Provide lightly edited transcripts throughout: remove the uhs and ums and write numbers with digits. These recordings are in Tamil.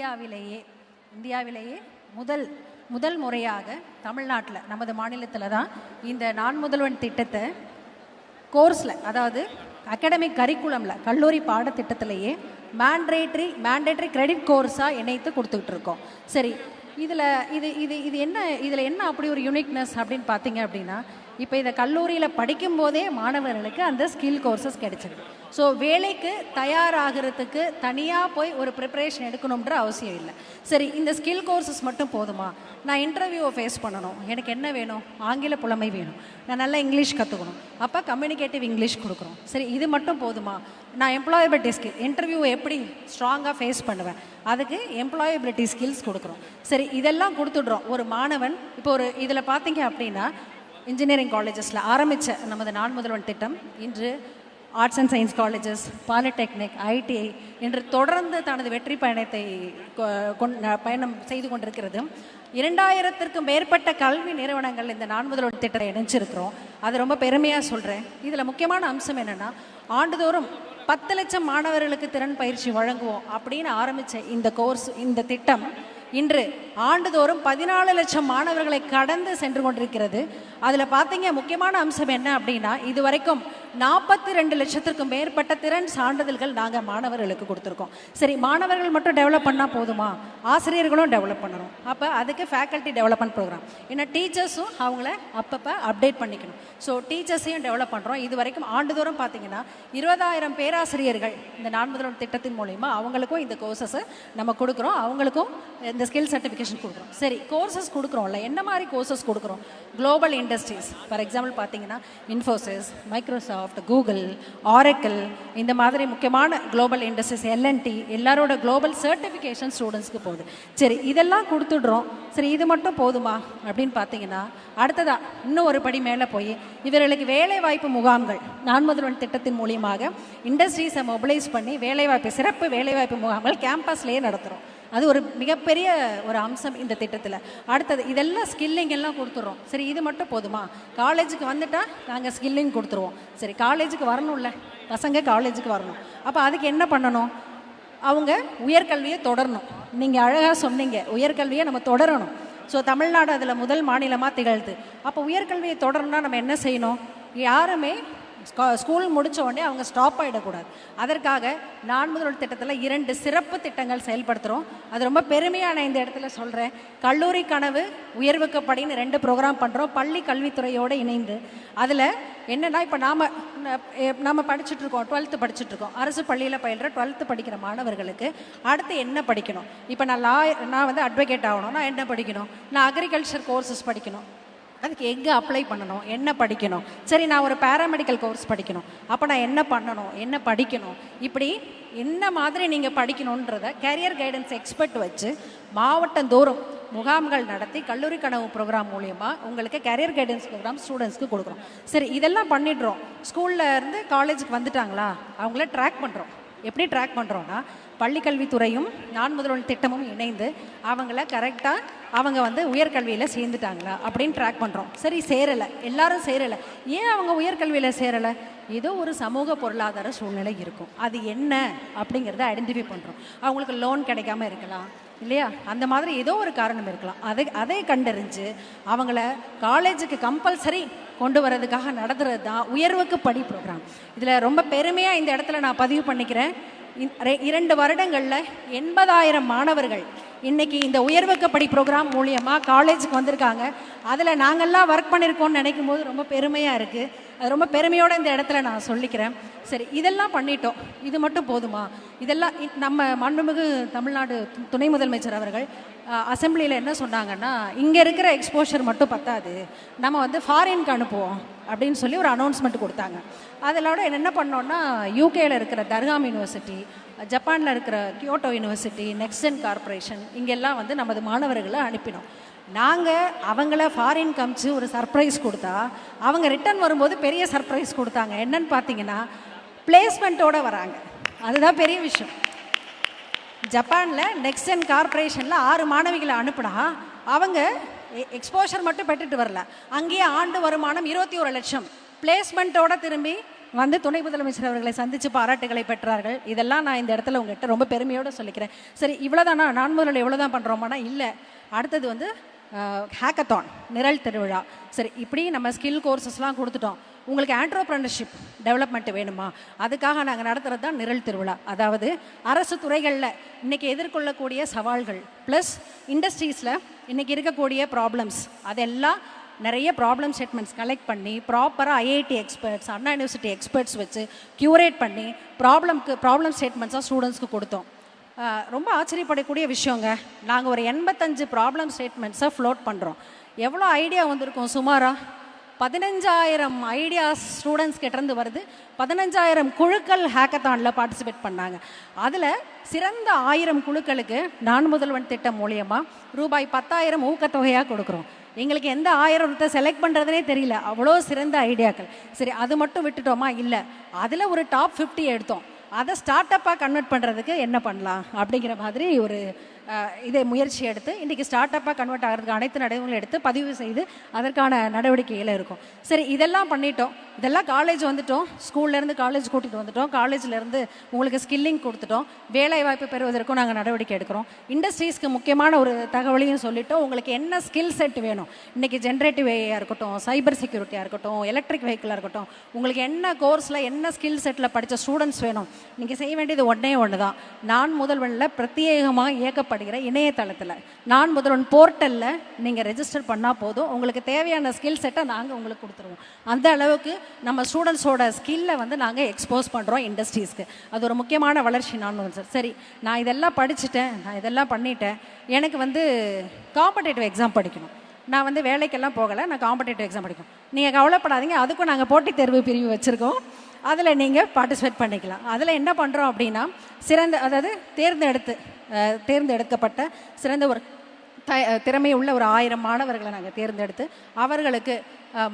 இந்தியாவிலேயே முதல் முறையாக தமிழ்நாட்டில் நமது மாநிலத்தில் தான் இந்த நான் முதல்வன் திட்டத்தை கோர்ஸில், அதாவது அகாடமிக் கரிக்குலமில், கல்லூரி பாடத்திட்டத்திலேயே மேண்டேட்ரி கிரெடிட் கோர்ஸாக இணைத்து கொடுத்துக்கிட்டு இருக்கோம். சரி, இதில் என்ன அப்படி ஒரு யூனிக்னஸ் அப்படின்னு பார்த்தீங்க அப்படின்னா, இப்போ இதை கல்லூரியில் படிக்கும்போதே மாணவர்களுக்கு அந்த ஸ்கில் கோர்சஸ் கிடைச்சிருக்கு. ஸோ வேலைக்கு தயாராகிறதுக்கு தனியாக போய் ஒரு ப்ரிப்பரேஷன் எடுக்கணுன்ற அவசியம் இல்லை. சரி, இந்த ஸ்கில் கோர்சஸ் மட்டும் போதுமா? நான் இன்டர்வியூவை ஃபேஸ் பண்ணணும், எனக்கு என்ன வேணும்? ஆங்கில புலமை வேணும், நான் நல்லா இங்கிலீஷ் கற்றுக்கணும், அப்போ கம்யூனிகேட்டிவ் இங்கிலீஷ் கொடுக்குறோம். சரி, இது மட்டும் போதுமா? நான் எம்ப்ளாயபிலிட்டி ஸ்கில், இன்டர்வியூவை எப்படி ஸ்ட்ராங்காக ஃபேஸ் பண்ணுவேன், அதுக்கு எம்ப்ளாயபிலிட்டி ஸ்கில்ஸ் கொடுக்குறோம். சரி, இதெல்லாம் கொடுத்துடுறோம். ஒரு மாணவன் இப்போ இதில் பார்த்தீங்க அப்படின்னா, இன்ஜினியரிங் காலேஜஸில் ஆரம்பித்த நமது நான் முதல்வன் திட்டம் இன்று arts and science colleges, polytechnic, ITI என்று தொடர்ந்து தனது வெற்றி பயணம் செய்து கொண்டிருக்கிறது. 2000க்கும் மேற்பட்ட கல்வி நிறுவனங்கள் இந்த நான் முதல்வன் திட்டத்தை இணைச்சிருக்கிறோம். அது ரொம்ப பெருமையாக சொல்கிறேன். இதில் முக்கியமான அம்சம் என்னென்னா, ஆண்டுதோறும் 10 லட்சம் மாணவர்களுக்கு திறன் பயிற்சி வழங்குவோம் அப்படின்னு ஆரம்பித்த இந்த திட்டம் இன்று ஆண்டுதோறும் 14 லட்சம் மாணவர்களை கடந்து சென்று கொண்டிருக்கிறது. அதில் பார்த்தீங்க, முக்கியமான அம்சம் என்ன அப்படின்னா, இதுவரைக்கும் 42 லட்சத்திற்கும் மேற்பட்ட திறன் சான்றிதழ்கள் நாங்கள் மாணவர்களுக்கு கொடுத்துருக்கோம். சரி, மாணவர்கள் மட்டும் டெவலப் பண்ணால் போதுமா? ஆசிரியர்களும் டெவலப் பண்ணணும். அப்போ அதுக்கு ஃபேக்கல்ட்டி டெவலப்மெண்ட் ப்ரோக்ராம், ஏன்னா டீச்சர்ஸும் அவங்கள அப்பப்போ அப்டேட் பண்ணிக்கணும். ஸோ டீச்சர்ஸையும் டெவலப் பண்ணுறோம். இது வரைக்கும் ஆண்டுதோறும் பார்த்தீங்கன்னா 20,000 பேராசிரியர்கள் இந்த நான் முதல்வன் திட்டத்தின் மூலிமா அவங்களுக்கும் இந்த கோர்சஸை நம்ம கொடுக்குறோம். அவங்களுக்கும் இந்த ஸ்கில் சர்டிஃபிகேஷன் கொடுக்குறோம். சரி, கோர்சஸ் கொடுக்குறோம்ல, என்ன மாதிரி கோர்சஸ் கொடுக்குறோம்? குளோபல் இண்டஸ்ட்ரீஸ், ஃபார் எக்ஸாம்பிள் பார்த்தீங்கன்னா இன்ஃபோசிஸ், மைக்ரோசாஃப்ட், கூகுள், ஆரக்கிள், இந்த மாதிரி முக்கியமான குளோபல் இண்டஸ்ட்ரீஸ், எல்என்டி, எல்லாரோட குளோபல் சர்டிஃபிகேஷன் ஸ்டூடெண்ட்ஸ்க்கு போகுது. சரி, இதெல்லாம் கொடுத்துடுறோம். சரி, இது மட்டும் போதுமா அப்படின்னு பார்த்தீங்கன்னா, அடுத்ததா இன்னும் ஒரு படி மேலே போய் இவர்களுக்கு வேலைவாய்ப்பு முகாம்கள் நான் முதல்வன் திட்டத்தின் மூலியமாக இண்டஸ்ட்ரீஸை மொபிலைஸ் பண்ணி சிறப்பு வேலைவாய்ப்பு முகாம்கள் கேம்பஸ்லேயே நடத்துகிறோம். அது ஒரு மிகப்பெரிய ஒரு அம்சம் இந்த திட்டத்தில். அடுத்தது இதெல்லாம் ஸ்கில்லிங் எல்லாம் கொடுத்துட்றோம். சரி, இது மட்டும் போதுமா? காலேஜுக்கு வந்துட்டால் நாங்கள் ஸ்கில்லிங் கொடுத்துருவோம். சரி, காலேஜுக்கு வரணும்ல, பசங்க காலேஜுக்கு வரணும். அப்போ அதுக்கு என்ன பண்ணணும்? அவங்க உயர்கல்வியை தொடரணும். நீங்கள் அழகாக சொன்னீங்க, உயர்கல்வியை நம்ம தொடரணும். ஸோ தமிழ்நாடு அதில் முதல் மாநிலமாக திகழ்து. அப்போ உயர்கல்வியை தொடரணும்னா நம்ம என்ன செய்யணும்? யாருமே ஸ்கூல் முடித்த உடனே அவங்க ஸ்டாப் ஆகிடக்கூடாது. அதற்காக நான் முதல்வன் திட்டத்தில் 2 சிறப்பு திட்டங்கள் செயல்படுத்துகிறோம். அது ரொம்ப பெருமையான இந்த இடத்துல சொல்கிறேன். கல்லூரி கனவு உயர்வுக்கு படின்னு 2 ப்ரோக்ராம் பண்ணுறோம், பள்ளி கல்வித்துறையோடு இணைந்து. அதில் என்னென்னா, இப்போ நாம் படிச்சுட்ருக்கோம், 12th படிச்சுட்ருக்கோம். அரசு பள்ளியில் பயில்ற 12th படிக்கிற மாணவர்களுக்கு அடுத்து என்ன படிக்கணும்? இப்போ நான் வந்து அட்வொகேட் ஆகணும், நான் என்ன படிக்கணும்? நான் அக்ரிகல்ச்சர் கோர்சஸ் படிக்கணும், அதுக்கு எங்கே அப்ளை பண்ணணும், என்ன படிக்கணும்? சரி, நான் ஒரு பேராமெடிக்கல் கோர்ஸ் படிக்கணும், அப்போ நான் என்ன பண்ணணும், என்ன படிக்கணும்? இப்படி என்ன மாதிரி நீங்கள் படிக்கணுன்றத கேரியர் கைடன்ஸ் எக்ஸ்பர்ட் வச்சு மாவட்டந்தோறும் முகாம்கள் நடத்தி கல்லூரி கனவு ப்ரோக்ராம் மூலியமாக உங்களுக்கு கேரியர் கைடன்ஸ் ப்ரோக்ராம் ஸ்டூடெண்ட்ஸ்க்கு கொடுக்குறோம். சரி, இதெல்லாம் பண்ணிடுறோம். ஸ்கூலில் இருந்து காலேஜுக்கு வந்துட்டாங்களா, அவங்கள ட்ராக் பண்ணுறோம். எப்படி ட்ராக் பண்ணுறோன்னா, பள்ளிக்கல்வித்துறையும் நான் முதல்வன் திட்டமும் இணைந்து அவங்கள கரெக்டாக அவங்க வந்து உயர்கல்வியில் சேர்ந்துட்டாங்களா அப்படின்னு ட்ராக் பண்ணுறோம். சரி, சேரலை, எல்லாரும் சேரலை. ஏன் அவங்க உயர்கல்வியில் சேரலை? ஏதோ ஒரு சமூக பொருளாதார சூழ்நிலை இருக்கும். அது என்ன அப்படிங்கிறத ஐடென்டிஃபை பண்ணுறோம். அவங்களுக்கு லோன் கிடைக்காம இருக்கலாம் இல்லையா, அந்த மாதிரி ஏதோ ஒரு காரணம் இருக்கலாம். அதை கண்டறிஞ்சு அவங்கள காலேஜுக்கு கம்பல்சரி கொண்டு வரதுக்காக நடத்துறது தான் உயர்வுக்கு படி ப்ரோக்ராம். இதில் ரொம்ப பெருமையாக இந்த இடத்துல நான் பதிவு பண்ணிக்கிறேன். 2 வருடங்களில் 80,000 மாணவர்கள் இன்றைக்கி இந்த உயர்வுக்கு படி ப்ரோக்ராம் மூலியமாக காலேஜுக்கு வந்திருக்காங்க. அதில் நாங்கள்லாம் ஒர்க் பண்ணியிருக்கோம்னு நினைக்கும் போது ரொம்ப பெருமையாக இருக்குது. அது ரொம்ப பெருமையோடு இந்த இடத்துல நான் சொல்லிக்கிறேன். சரி, இதெல்லாம் பண்ணிட்டோம், இது மட்டும் போதுமா? இதெல்லாம் நம்ம மாண்புமிகு தமிழ்நாடு துணை முதலமைச்சர் அவர்கள் அசெம்பிளியில் என்ன சொன்னாங்கன்னா, இங்கே இருக்கிற எக்ஸ்போஷர் மட்டும் பத்தாது, நம்ம வந்து ஃபாரினுக்கு அனுப்புவோம் அப்படின்னு சொல்லி ஒரு அனௌன்ஸ்மெண்ட் கொடுத்தாங்க. அதோட என்ன பண்ணோன்னா, யூகேயில் இருக்கிற தர்காம் யூனிவர்சிட்டி, ஜப்பானில் இருக்கிற கியோட்டோ யூனிவர்சிட்டி, நெக்ஸ்டன் கார்பரேஷன், இங்கெல்லாம் வந்து நமது மாணவர்களை அனுப்பினோம். நாங்கள் அவங்கள ஃபாரின் காமிச்சு ஒரு சர்ப்ரைஸ் கொடுத்தா, அவங்க ரிட்டர்ன் வரும்போது பெரிய சர்ப்ரைஸ் கொடுத்தாங்க. என்னன்னு பார்த்தீங்கன்னா, பிளேஸ்மெண்ட்டோடு வராங்க. அதுதான் பெரிய விஷயம். ஜப்பானில் நெக்ஸ்டன் கார்பரேஷனில் 6 மாணவிகளை அனுப்புனா, அவங்க எக்ஸ்போஷர் மட்டும் பெற்றுட்டு வரல, அங்கேயே ஆண்டு வருமானம் 21 லட்சம் பிளேஸ்மெண்ட்டோடு திரும்பி வந்து துணை முதலமைச்சர் அவர்களை சந்தித்து பாராட்டுகளை பெற்றார்கள். இதெல்லாம் நான் இந்த இடத்துல உங்கள்கிட்ட ரொம்ப பெருமையோடு சொல்லிக்கிறேன். சரி, இவ்வளோதானா? நான் முதல்ல எவ்வளோ தான் பண்ணுறோமானா இல்லை. அடுத்தது வந்து ஹேக்கத்தான், நிரல் திருவிழா. சரி, இப்படி நம்ம ஸ்கில் கோர்சஸ்லாம் கொடுத்துட்டோம். உங்களுக்கு ஆண்ட்ரோப்ரனர்ஷிப் டெவலப்மெண்ட் வேணுமா? அதுக்காக நாங்கள் நடத்துகிறது தான் நிரல் திருவிழா. அதாவது அரசு துறைகளில் இன்றைக்கி எதிர்கொள்ளக்கூடிய சவால்கள் ப்ளஸ் இண்டஸ்ட்ரீஸில் இன்றைக்கி இருக்கக்கூடிய ப்ராப்ளம்ஸ், அதெல்லாம் நிறைய ப்ராப்ளம் ஸ்டேட்மெண்ட்ஸ் கலெக்ட் பண்ணி ப்ராப்பராக ஐஐடி எக்ஸ்பர்ட்ஸ், அண்ணா யூனிவர்சிட்டி எக்ஸ்பர்ட்ஸ் வச்சு க்யூரேட் பண்ணி ப்ராப்ளம் ஸ்டேட்மெண்ட்ஸாக ஸ்டூடெண்ட்ஸ்க்கு கொடுத்தோம். ரொம்ப ஆச்சரியப்படக்கூடிய விஷயங்க. நாங்கள் ஒரு 85 ப்ராப்ளம் ஸ்டேட்மெண்ட்ஸை ஃப்ளோட் பண்ணுறோம். எவ்வளோ ஐடியா வந்திருக்கும்? சுமாராக 15,000 ஐடியாஸ் ஸ்டூடெண்ட்ஸ் கிட்டேருந்து வருது. 15,000 குழுக்கள் ஹேக்கத்தானில் பார்ட்டிசிபேட் பண்ணாங்க. அதில் சிறந்த 1000 குழுக்களுக்கு நான் முதல்வன் திட்டம் மூலியமாக ரூபாய் 10,000 ஊக்கத்தொகையாக கொடுக்குறோம். எங்களுக்கு எந்த 1000 செலக்ட் பண்ணுறதுனே தெரியல, அவ்வளோ சிறந்த ஐடியாக்கள். சரி, அது மட்டும் விட்டுட்டோமா? இல்லை, அதில் ஒரு டாப் 50 எடுத்தோம். அதை ஸ்டார்ட் அப்பாக கன்வெர்ட் பண்ணுறதுக்கு என்ன பண்ணலாம் அப்படிங்கிற மாதிரி ஒரு இதை முயற்சி எடுத்து இன்றைக்கி ஸ்டார்ட் அப்பாக கன்வெர்ட் ஆகிறதுக்கு அனைத்து நடைமுறைகளும் எடுத்து பதிவு செய்து அதற்கான நடவடிக்கையில் இருக்கும். சரி, இதெல்லாம் பண்ணிட்டோம். இதெல்லாம் காலேஜ் வந்துட்டோம். ஸ்கூல்லேருந்து காலேஜ் கூட்டிகிட்டு வந்துட்டோம். காலேஜ்லேருந்து உங்களுக்கு ஸ்கில்லிங் கொடுத்துட்டோம். வேலை வாய்ப்பு பெறுவதற்கும் நாங்கள் நடவடிக்கை எடுக்கிறோம். இண்டஸ்ட்ரீஸ்க்கு முக்கியமான ஒரு தகவலையும் சொல்லிட்டோம். உங்களுக்கு என்ன ஸ்கில் செட் வேணும், இன்றைக்கி ஜென்ரேட்டிவ் ஏஐயாக இருக்கட்டும், சைபர் செக்யூரிட்டியாக இருக்கட்டும், எலக்ட்ரிக் வெஹிக்கிளாக இருக்கட்டும், உங்களுக்கு என்ன கோர்ஸில் என்ன ஸ்கில் செட்டில் படித்த ஸ்டூடெண்ட்ஸ் வேணும், நீங்கள் செய்ய வேண்டியது ஒன்று தான். நான் முதல்வனில் பிரத்யேகமாக இயக்கப்படுகிற இணையதளத்தில் நான் முதல்வன் போர்ட்டலில் நீங்கள் ரெஜிஸ்டர் பண்ணால் போதும். உங்களுக்கு தேவையான ஸ்கில் செட்டை நாங்கள் உங்களுக்கு கொடுத்துருவோம். அந்த அளவுக்கு நம்ம ஸ்டூடெண்ட்ஸோட ஸ்கில்லை வந்து நாங்கள் எக்ஸ்போஸ் பண்ணுறோம் இண்டஸ்ட்ரீஸ்க்கு. அது ஒரு முக்கியமான வளர்ச்சி. நான் சார், சரி, நான் இதெல்லாம் படிச்சுட்டேன், நான் இதெல்லாம் பண்ணிட்டேன், எனக்கு வந்து காம்படேட்டிவ் எக்ஸாம் படிக்கணும், நான் வந்து வேலைக்கெல்லாம் போகலை, நான் காம்படேட்டிவ் எக்ஸாம் படிக்கணும். நீங்கள் கவலைப்படாதீங்க, அதுக்கும் நாங்கள் போட்டித் தேர்வு பிரிவு வச்சுருக்கோம். அதில் நீங்கள் பார்ட்டிசிபேட் பண்ணிக்கலாம். அதில் என்ன பண்ணுறோம் அப்படின்னா, அதாவது தேர்ந்தெடுக்கப்பட்ட சிறந்த ஒரு திறமை உள்ள ஒரு 1000 மாணவர்களை நாங்கள் தேர்ந்தெடுத்து அவர்களுக்கு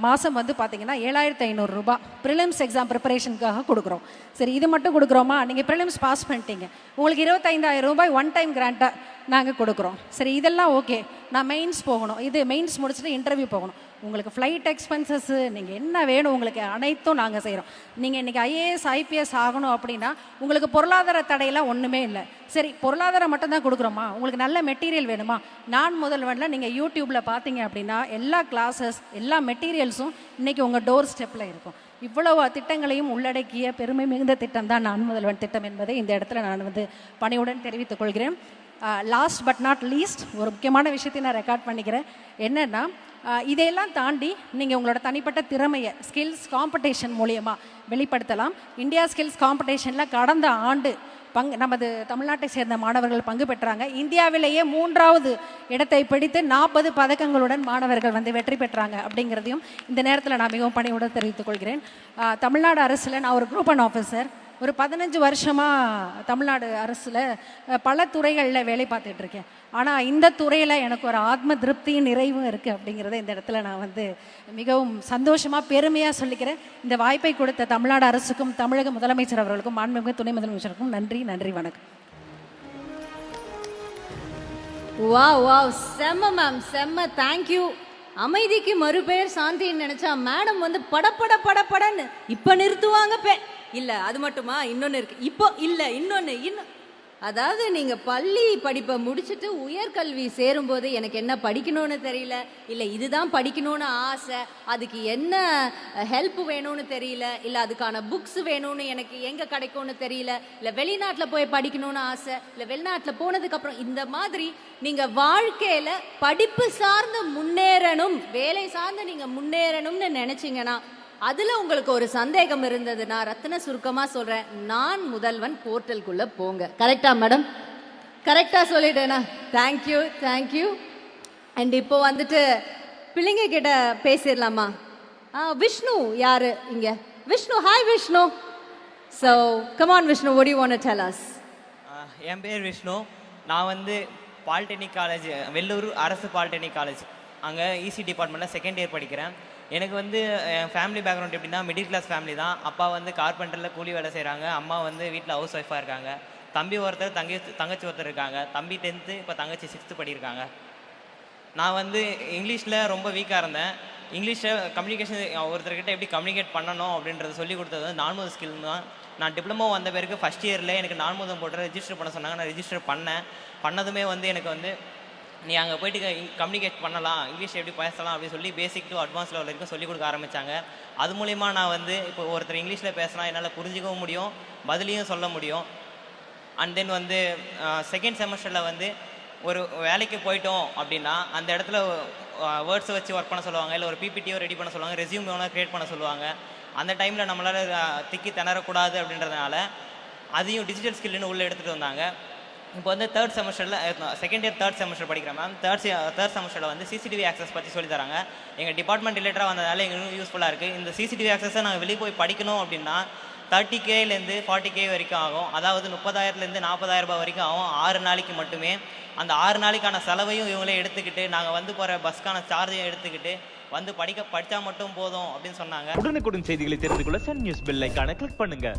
மாதம் வந்து பார்த்திங்கன்னா 7,500 ரூபாய் ப்ரிலிம்ஸ் எக்ஸாம் ப்ரிப்பரேஷனுக்காக கொடுக்குறோம். சரி, இது மட்டும் கொடுக்குறோமா? நீங்கள் ப்ரிலிம்ஸ் பாஸ் பண்ணிட்டீங்க, உங்களுக்கு 25,000 ரூபாய் ஒன் டைம் கிராண்ட்டாக நாங்கள் கொடுக்குறோம். சரி, இதெல்லாம் ஓகே. நான் மெயின்ஸ் போகணும், இது மெயின்ஸ் முடிச்சுட்டு இன்டர்வியூ போகணும், உங்களுக்கு ஃப்ளைட் எக்ஸ்பென்சஸ்ஸு, நீங்கள் என்ன வேணும் உங்களுக்கு அனைத்தும் நாங்கள் செய்கிறோம். நீங்கள் இன்றைக்கி ஐஏஎஸ் ஐபிஎஸ் ஆகணும் அப்படின்னா உங்களுக்கு பொருளாதார தடையெல்லாம் ஒன்றுமே இல்லை. சரி, பொருளாதாரம் மட்டும்தான் கொடுக்குறோமா? உங்களுக்கு நல்ல மெட்டீரியல் வேணுமா? நான் முதல்வனில் நீங்கள் யூடியூப்பில் பார்த்தீங்க அப்படின்னா எல்லா கிளாஸஸ், எல்லா மெட்டீரியல்ஸும் இன்றைக்கி உங்கள் டோர் ஸ்டெப்பில் இருக்கும். இவ்வளவு திட்டங்களையும் உள்ளடக்கிய பெருமை மிகுந்த திட்டம் தான் நான் முதல்வன் திட்டம் என்பதை இந்த இடத்துல நான் வந்து பணியுடன் தெரிவித்துக் கொள்கிறேன். லாஸ்ட் பட் நாட் லீஸ்ட் ஒரு முக்கியமான விஷயத்தை நான் ரெக்கார்ட் பண்ணிக்கிறேன். என்னென்னா, இதையெல்லாம் தாண்டி நீங்கள் உங்களோட தனிப்பட்ட திறமையை ஸ்கில்ஸ் காம்படிஷன் மூலியமாக வெளிப்படுத்தலாம். இந்தியா ஸ்கில்ஸ் காம்படிஷனில் கடந்த ஆண்டு நமது தமிழ்நாட்டை சேர்ந்த மாணவர்கள் பங்கு பெற்றாங்க. இந்தியாவிலேயே 3வது இடத்தை பிடித்து 40 பதக்கங்களுடன் மாணவர்கள் வந்து வெற்றி பெற்றாங்க அப்படிங்கிறதையும் இந்த நேரத்தில் நான் மிகவும் பணியுடன் தெரிவித்துக் கொள்கிறேன். தமிழ்நாடு அரசில் நான் ஒரு குரூப் அண்ட் ஆஃபீஸர், ஒரு 15 வருஷமாக தமிழ்நாடு அரசில் பல துறைகளில் வேலை பார்த்துட்ருக்கேன். ஆனால் இந்த துறையில் எனக்கு ஒரு ஆத்ம திருப்தியும் நிறைவும் இருக்குது அப்படிங்கிறத இந்த இடத்துல நான் வந்து மிகவும் சந்தோஷமாக பெருமையாக சொல்லிக்கிறேன். இந்த வாய்ப்பை கொடுத்த தமிழ்நாடு அரசுக்கும் தமிழக முதலமைச்சர் அவர்களுக்கும் மாண்புமிகு துணை முதலமைச்சருக்கும் நன்றி, நன்றி, வணக்கம். வாவ், செம்ம மேம், செம்ம, தேங்க்யூ. அமைதிக்கு மறுபெயர் சாந்தின்னு நினைச்சா மேடம் வந்து படன்னு இப்ப நிறுத்துவாங்க. இல்ல அது மட்டுமா, இன்னொன்னு இருக்கு. இப்போ இல்ல இன்னும் அதாவது நீங்க பள்ளி படிப்பை முடிச்சுட்டு உயர்கல்வி சேரும்போது எனக்கு என்ன படிக்கணும்னு தெரியல, இல்ல இதுதான் படிக்கணும்னு ஆசை, அதுக்கு என்ன ஹெல்ப் வேணும்னு தெரியல, இல்ல அதுக்கான புக்ஸ் வேணும்னு எனக்கு எங்க கிடைக்கும்னு தெரியல, இல்ல வெளிநாட்டுல போய் படிக்கணும்னு ஆசை, இல்ல வெளிநாட்டுல போனதுக்கு அப்புறம் இந்த மாதிரி நீங்க வாழ்க்கையில படிப்பு சார்ந்து முன்னேறணும், வேலை சார்ந்து நீங்க முன்னேறணும்னு நினைச்சீங்கன்னா, அதுல உங்களுக்கு ஒரு சந்தேகம் இருந்தது, நான் ரத்தின சுருக்கமா சொல்றேன், நான் முதல்வன் போர்ட்டலுக்குள்ள போங்க. கரெக்டா மேடம்? கரெக்டா சொல்லிட்டேனா? தேங்க்யூ. அண்ட் இப்போ வந்துட்டு பிள்ளைங்க கிட்ட பேசிடலாமா? விஷ்ணு யாரு இங்க? Vishnu, hi Vishnu. So come on Vishnu, what do you want to tell us? என் பேர் விஷ்ணு. நான் வந்து பாலிடெக்னிக் காலேஜ், வெள்ளூர் அரசு பாலிடெக்னிக் காலேஜ், அங்கே இசி டிபார்ட்மெண்ட்டில் செகண்ட் இயர் படிக்கிறேன். எனக்கு வந்து என் ஃபேமிலி பேக்ரவுண்ட் எப்படின்னா மிடில் கிளாஸ் ஃபேமிலி தான். அப்பா வந்து கார்பெண்டரில் கூலி வேலை செய்கிறாங்க, அம்மா வந்து வீட்டில் ஹவுஸ் ஒய்ஃபாக இருக்காங்க. தம்பி ஒருத்தர், தங்கச்சி ஒருத்தர் இருக்காங்க. தம்பி 10th, இப்போ தங்கச்சி 6th படியிருக்காங்க. நான் வந்து இங்கிலீஷில் ரொம்ப வீக்காக இருந்தேன். இங்கிலீஷை கம்யூனிகேஷன் ஒருத்தர்கிட்ட எப்படி கம்யூனிகேட் பண்ணணும் அப்படின்றத சொல்லி கொடுத்தது வந்து நான்முதல் ஸ்கில் தான். நான் டிப்ளமோ வந்த பிறகு ஃபஸ்ட் இயரில் எனக்கு நான்முதம் போட்டு ரெஜிஸ்டர் பண்ண சொன்னாங்க. நான் ரெஜிஸ்டர் பண்ணதுமே வந்து எனக்கு வந்து நீ அங்கே போயிட்டு கம்யூனிகேட் பண்ணலாம், இங்கிலீஷ் எப்படி பேசலாம் அப்படின்னு சொல்லி பேசிக் டு அட்வான்ஸ் லெவல் வரைக்கும் சொல்லிக் கொடுக்க ஆரம்பித்தாங்க. அது மூலிமா நான் வந்து இப்போ ஒருத்தர் இங்கிலீஷில் பேசினா என்னால் புரிஞ்சிக்கவும் முடியும், பதிலையும் சொல்ல முடியும். அண்ட் தென் வந்து செகண்ட் செமஸ்டரில் வந்து ஒரு வேலைக்கு போயிட்டோம் அப்படின்னா அந்த இடத்துல வேர்ட்ஸை வச்சு ஒர்க் பண்ண சொல்லுவாங்க, இல்லை ஒரு பிபிடியோ ரெடி பண்ண சொல்லுவாங்க, ரெஸ்யூம் வேணால் க்ரியேட் பண்ண சொல்லுவாங்க. அந்த டைமில் நம்மளால் திக்கி திணறக்கூடாது அப்படின்றதுனால அதையும் டிஜிட்டல் ஸ்கில்லுன்னு உள்ளே எடுத்துகிட்டு வந்தாங்க. இப்போ வந்து தேர்ட் செமஸ்டரில் செகண்ட் இயர் தேர்ட் செமஸ்டர் படிக்கிறேன் மேம். தேர்ட் செமஸ்டரில் வந்து சிசிடிவி ஆக்சஸ் பற்றி சொல்லி தராங்க. எங்கள் டிபார்ட்மெண்ட் ரிலேட்டடாக வந்ததால் எங்களுக்கு யூஸ்ஃபுல்லாக இருக்குது. இந்த சிசிடிவி ஆக்சஸை நாங்கள் வெளியே போய் படிக்கணும் அப்படின்னா 30Kலேருந்து 40K வரைக்கும் ஆகும். அதாவது 30,000லேருந்து 40,000 ரூபாய் வரைக்கும் ஆகும் 6 நாளைக்கு மட்டுமே. அந்த 6 நாளைக்கான செலவையும் இவங்களே எடுத்துக்கிட்டு நாங்கள் வந்து போகிற பஸ்க்கான சார்ஜையும் எடுத்துக்கிட்டு வந்து படித்தா மட்டும் போதும் அப்படின்னு சொன்னாங்க. உடனுக்குடன் செய்திகளை தெரிந்து கொள்ள சன் நியூஸ் பெல் ஐகானை கிளிக் பண்ணுங்க.